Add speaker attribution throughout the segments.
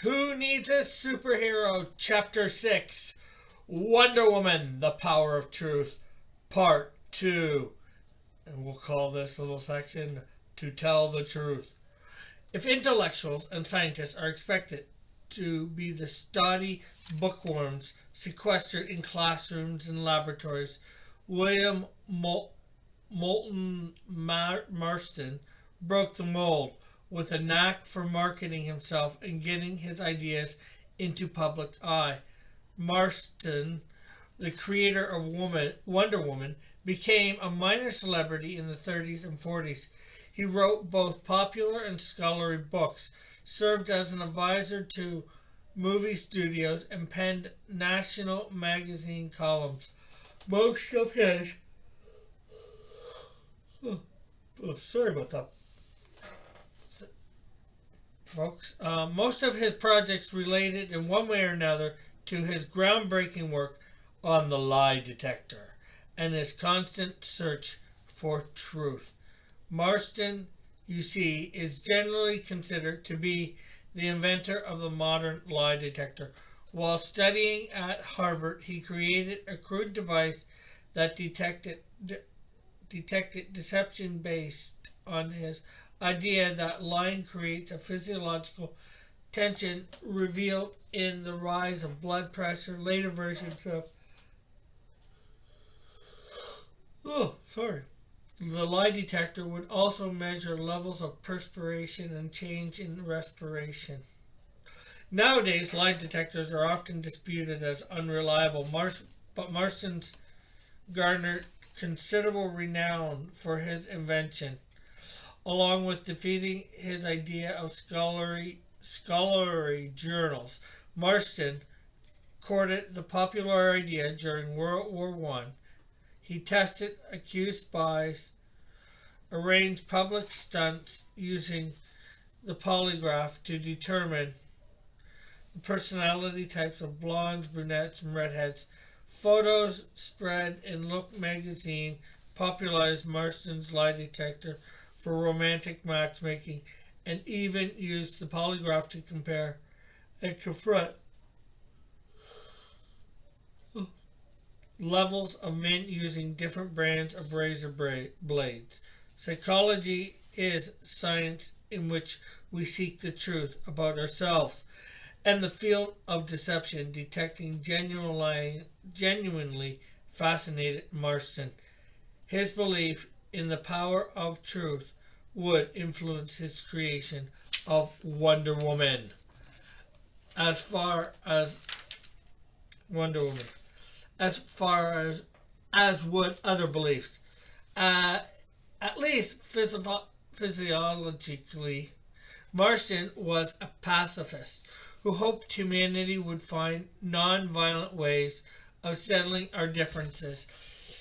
Speaker 1: Who Needs a Superhero? Chapter 6, Wonder Woman, The Power of Truth, Part 2. And we'll call this little section, To Tell the Truth. If intellectuals and scientists are expected to be the stodgy bookworms sequestered in classrooms and laboratories, William Moulton Marston broke the mold with a knack for marketing himself and getting his ideas into public eye. Marston, the creator of Wonder Woman, became a minor celebrity in the 30s and 40s. He wrote both popular and scholarly books, served as an advisor to movie studios, and penned national magazine columns. Most of his sorry about that, folks. Most of his projects related in one way or another to his groundbreaking work on the lie detector and his constant search for truth. Marston, you see, is generally considered to be the inventor of the modern lie detector. While studying at Harvard, he created a crude device that detected deception based on his idea that lying creates a physiological tension revealed in the rise of blood pressure. Later versions of the lie detector would also measure levels of perspiration and change in respiration. Nowadays, lie detectors are often disputed as unreliable, but Marston's garnered considerable renown for his invention, along with defeating his idea of scholarly journals. Marston courted the popular idea during World War I. He tested accused spies, arranged public stunts using the polygraph to determine the personality types of blondes, brunettes, and redheads. Photos spread in Look magazine popularized Marston's lie detector for romantic matchmaking, and even used the polygraph to compare and confront levels of men using different brands of razor blades. Psychology is science in which we seek the truth about ourselves, and the field of deception detecting genuinely fascinated Marston. His belief in the power of truth would influence his creation of Wonder Woman. As far as Wonder Woman, as would other beliefs. At least physiologically, Marston was a pacifist who hoped humanity would find non-violent ways of settling our differences.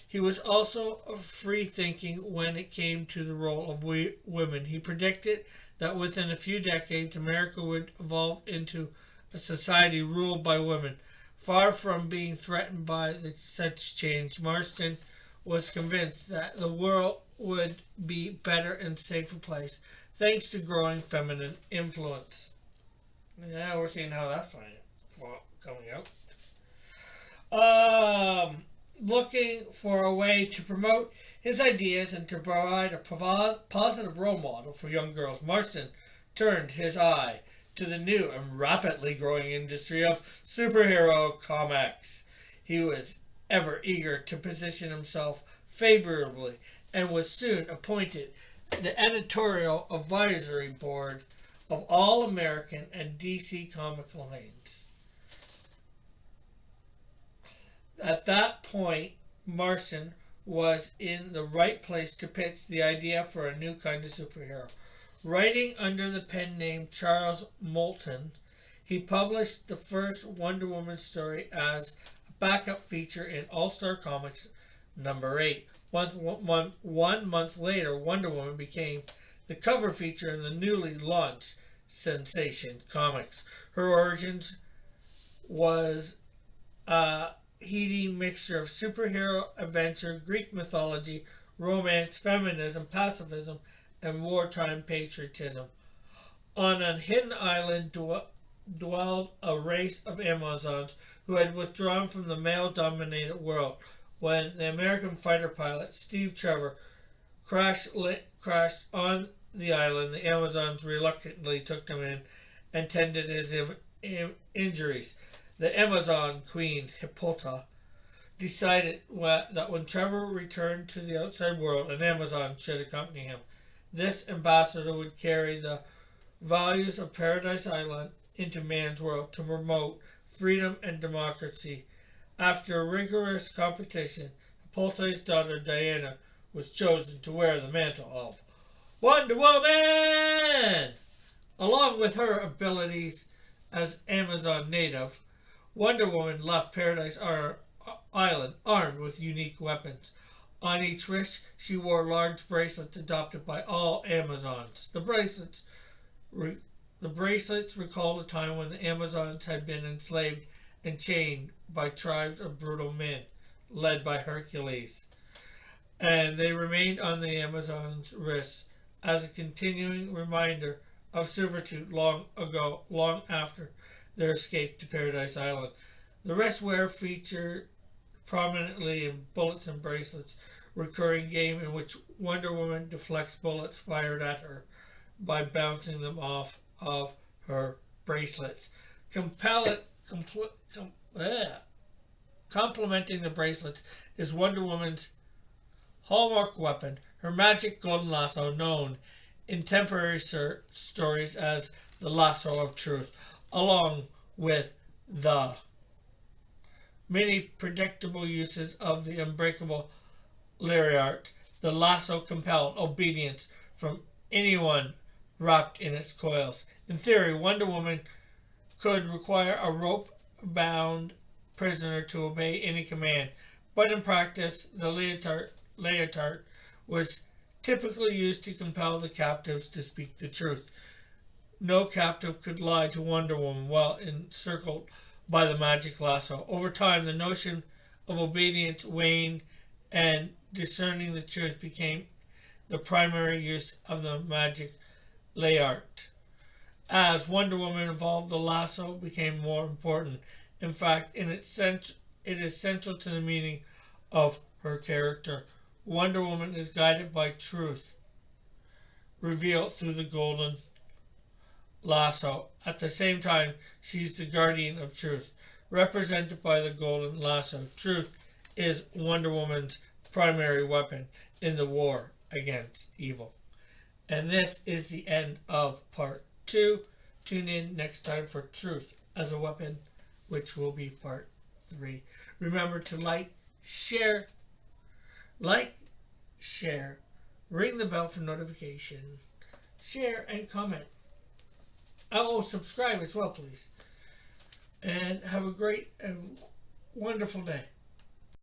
Speaker 1: He was also free-thinking when it came to the role of women. He predicted that within a few decades, America would evolve into a society ruled by women. Far from being threatened by such change, Marston was convinced that the world would be a better and safer place thanks to growing feminine influence. Yeah, we're seeing how that's coming out. Looking for a way to promote his ideas and to provide a positive role model for young girls, Marston turned his eye to the new and rapidly growing industry of superhero comics. He was ever eager to position himself favorably and was soon appointed the editorial advisory board of All American and DC Comic lines. At that point, Marston was in the right place to pitch the idea for a new kind of superhero. Writing under the pen name Charles Moulton, he published the first Wonder Woman story as a backup feature in All-Star Comics #8. 1 month later, Wonder Woman became the cover feature in the newly launched Sensation Comics. Her origins was a heady mixture of superhero adventure, Greek mythology, romance, feminism, pacifism, and wartime patriotism. On a hidden island dwelled a race of Amazons who had withdrawn from the male-dominated world. When the American fighter pilot Steve Trevor crashed on the island, the Amazons reluctantly took him in and tended his injuries. The Amazon queen, Hippolyta, decided that when Trevor returned to the outside world, an Amazon should accompany him. This ambassador would carry the values of Paradise Island into man's world to promote freedom and democracy. After rigorous competition, Hippolyta's daughter Diana was chosen to wear the mantle of Wonder Woman. Along with her abilities as Amazon native, Wonder Woman left Paradise Island armed with unique weapons. On each wrist, she wore large bracelets adopted by all Amazons. The bracelets recalled a time when the Amazons had been enslaved and chained by tribes of brutal men, led by Hercules. And they remained on the Amazons' wrists as a continuing reminder of servitude long after their escape to Paradise Island. The wrist wear featured prominently in Bullets and Bracelets, recurring game in which Wonder Woman deflects bullets fired at her by bouncing them off of her bracelets. Complementing the bracelets is Wonder Woman's hallmark weapon, her magic golden lasso, known in contemporary stories as the Lasso of Truth, along with the many predictable uses of the unbreakable lariat. The lasso compelled obedience from anyone wrapped in its coils. In theory, Wonder Woman could require a rope-bound prisoner to obey any command, but in practice, the leotard was typically used to compel the captives to speak the truth. No captive could lie to Wonder Woman while encircled by the magic lasso. Over time, the notion of obedience waned, and discerning the truth became the primary use of the magic lariat. As Wonder Woman evolved, the lasso became more important. In fact, it is central to the meaning of her character. Wonder Woman is guided by truth, revealed through the golden lasso. At the same time, she's the guardian of truth, represented by the golden lasso. Truth is Wonder Woman's primary weapon in the war against evil. And this is the end of part 2. Tune in next time for Truth as a Weapon, which will be part 3. Remember to share, ring the bell for notification, share and comment. Oh, subscribe as well, please. And have a great and wonderful day.